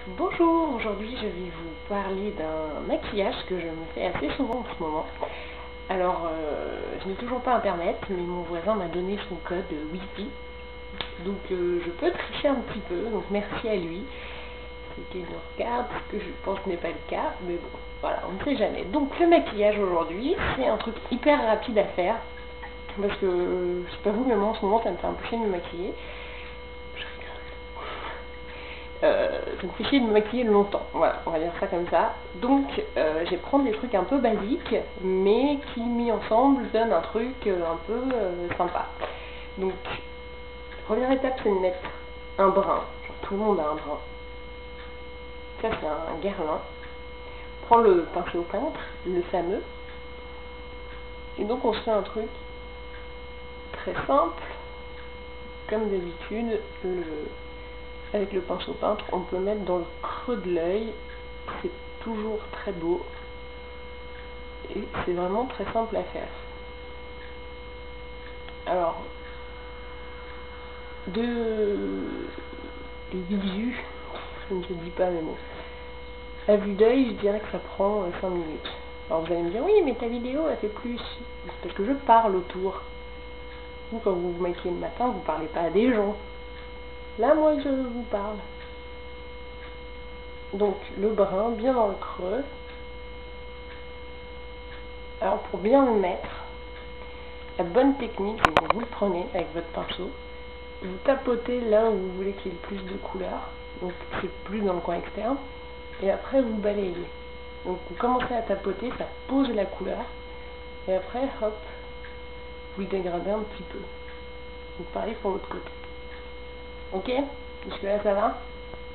Bonjour, aujourd'hui je vais vous parler d'un maquillage que je me fais assez souvent en ce moment. Alors, je n'ai toujours pas internet, mais mon voisin m'a donné son code Wi-Fi. Donc je peux tricher un petit peu, donc merci à lui. C'est qu'il me regarde, ce que je pense n'est pas le cas, mais bon, voilà, on ne sait jamais. Donc le maquillage aujourd'hui, c'est un truc hyper rapide à faire. Parce que, je sais pas vous, mais moi en ce moment ça me fait un peu chier de me maquiller. Ça me fait chier de me maquiller longtemps, voilà, on va dire ça comme ça. Donc, je vais prendre des trucs un peu basiques, mais qui, mis ensemble, donnent un truc un peu sympa. Donc, première étape, c'est de mettre un brin. Genre, tout le monde a un brin. Ça, c'est un guerlin. Prends le pinceau peintre, le fameux. Et donc, on se fait un truc très simple. Comme d'habitude, avec le pinceau peintre, on peut mettre dans le creux de l'œil. C'est toujours très beau. Et c'est vraiment très simple à faire. Alors, les visu, je ne te dis pas mes mots. À vue d'œil, je dirais que ça prend 5 minutes. Alors vous allez me dire, oui, mais ta vidéo, elle fait plus. C'est parce que je parle autour. Vous, quand vous vous maquillez le matin, vous parlez pas à des gens. Là, moi, je vous parle. Donc, le brin, bien dans le creux. Alors, pour bien le mettre, la bonne technique, c'est que vous le prenez avec votre pinceau, vous tapotez là où vous voulez qu'il y ait le plus de couleur, donc c'est plus dans le coin externe, et après vous balayez. Donc vous commencez à tapoter, ça pose la couleur, et après, hop, vous le dégradez un petit peu. Donc pareil pour l'autre côté. Ok? Jusque là ça va?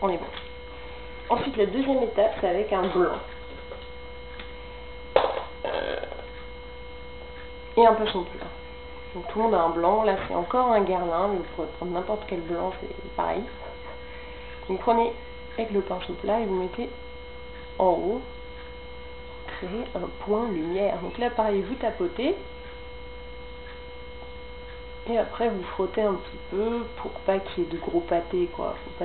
On est bon. Ensuite, la deuxième étape, c'est avec un blanc. Et un peu son plat. Donc tout le monde a un blanc, là c'est encore un guerlin, mais vous pouvez prendre n'importe quel blanc, c'est pareil. Donc prenez avec le pinceau plat et vous mettez en haut, créez un point lumière. Donc là pareil, vous tapotez, et après vous frottez un petit peu pour pas qu'il y ait de gros pâtés, quoi. Faut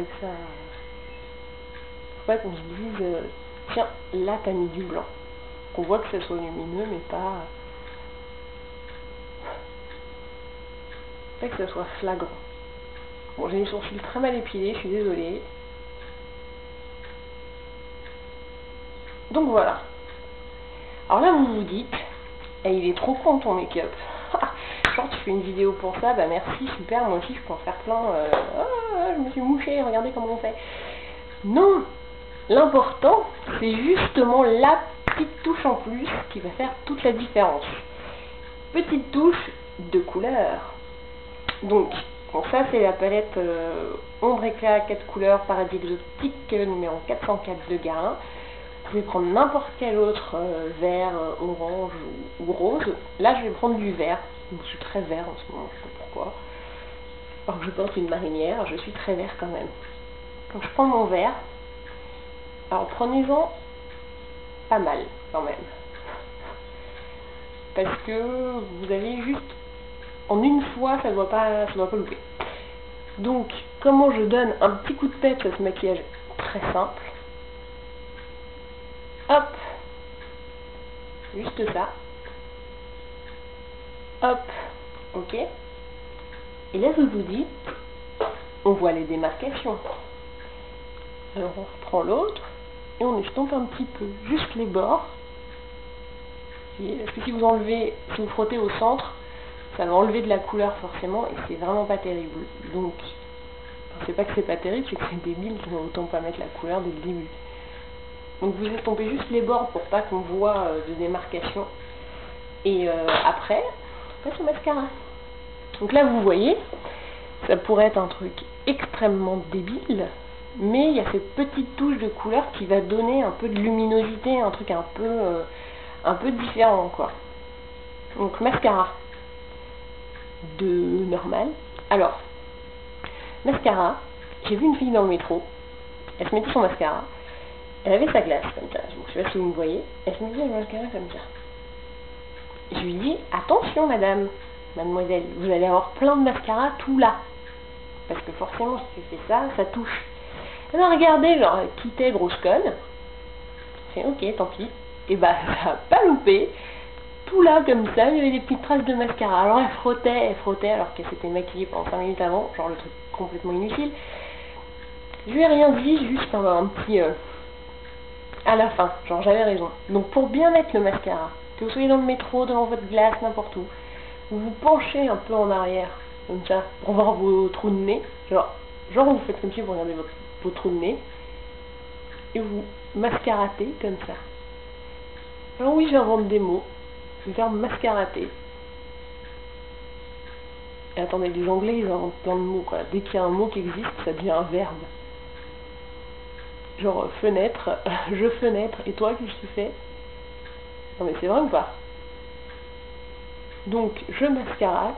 pas qu'on se dise, tiens, là t'as mis du blanc. Qu'on voit que ça soit lumineux, mais pas que ça soit flagrant. Bon, j'ai les sourcils très mal épilés, je suis désolée. Donc voilà. Alors là, vous vous dites, eh, il est trop con ton make-up. Genre, tu fais une vidéo pour ça, bah merci, super, moi aussi je peux en faire plein. Je me suis mouchée, regardez comment on fait. Non, l'important, c'est justement la petite touche en plus qui va faire toute la différence. Petite touche de couleur. Donc, bon, ça c'est la palette ombre éclat 4 couleurs paradis exotique numéro 404 de Guerlain. Vous pouvez prendre n'importe quel autre vert, orange ou rose. Là, je vais prendre du vert. Je suis très vert en ce moment, je sais pas pourquoi. Alors que je porte une marinière, je suis très vert quand même. Donc je prends mon vert. Alors prenez-en pas mal quand même. Parce que vous avez juste, en une fois, ça doit pas louper. Donc, comment je donne un petit coup de tête à ce maquillage très simple. Hop, juste ça. Hop, ok. Et là, je vous dis, on voit les démarcations. Alors, on reprend l'autre et on estompe un petit peu, juste les bords. Parce que si vous frottez au centre, ça va enlever de la couleur forcément et c'est vraiment pas terrible. Donc, c'est pas que c'est pas terrible, c'est que c'est débile, autant pas mettre la couleur dès le début. Donc vous estompez juste les bords pour pas qu'on voit de démarcation. Et après, on passe au mascara. Donc là vous voyez, ça pourrait être un truc extrêmement débile, mais il y a cette petite touche de couleur qui va donner un peu de luminosité, un truc un peu différent quoi. Donc mascara de normal. Alors, mascara, j'ai vu une fille dans le métro, elle se mettait son mascara. Elle avait sa glace comme ça, je ne sais pas si vous me voyez, elle se mettait le mascara comme ça. Je lui dis, attention madame, mademoiselle, vous allez avoir plein de mascara tout là. Parce que forcément si tu fais ça, ça touche. Elle m'a regardé, genre, elle quittait grosse conne. J'ai fait, ok, tant pis. Et bah, ça a pas loupé. Tout là, comme ça, il y avait des petites traces de mascara. Alors elle frottait, alors qu'elle s'était maquillée pendant 5 minutes avant. Genre le truc complètement inutile. Je lui ai rien dit, juste un petit... à la fin, genre j'avais raison. Donc pour bien mettre le mascara, que vous soyez dans le métro, devant votre glace, n'importe où, vous vous penchez un peu en arrière, comme ça, pour voir vos trous de nez. Genre vous faites comme si vous regardez vos trous de nez, et vous mascaratez comme ça. Alors oui, j'invente des mots. Je vais faire mascarater. Et attendez, les Anglais, ils inventent plein de mots, quoi. Dès qu'il y a un mot qui existe, ça devient un verbe. Genre fenêtre, je fenêtre, et toi, qu'est-ce que tu fais? Non mais c'est vrai ou pas? Donc, je mascarate,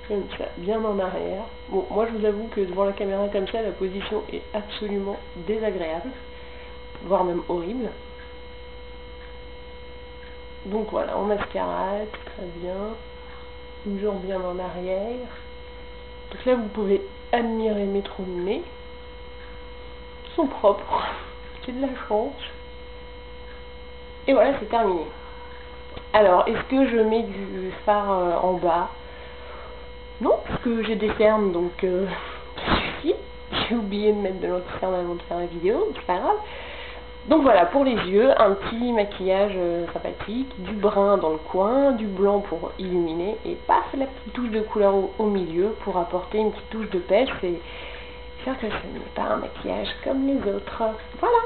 comme ça, bien en arrière. Bon, moi je vous avoue que devant la caméra comme ça, la position est absolument désagréable, voire même horrible. Donc voilà, on mascarade, très bien, toujours bien en arrière. Donc là, vous pouvez admirer mes trous de nez. Ils sont propres, c'est de la chance. Et voilà, c'est terminé. Alors, est-ce que je mets du fard en bas? Non, parce que j'ai des cernes, donc ça suffit. J'ai oublié de mettre de l'anti-cerne avant de faire la vidéo, c'est pas grave. Donc voilà, pour les yeux, un petit maquillage sympathique, du brun dans le coin, du blanc pour illuminer, et paf, la petite touche de couleur au milieu pour apporter une petite touche de pêche et faire que ce n'est pas un maquillage comme les autres. Voilà.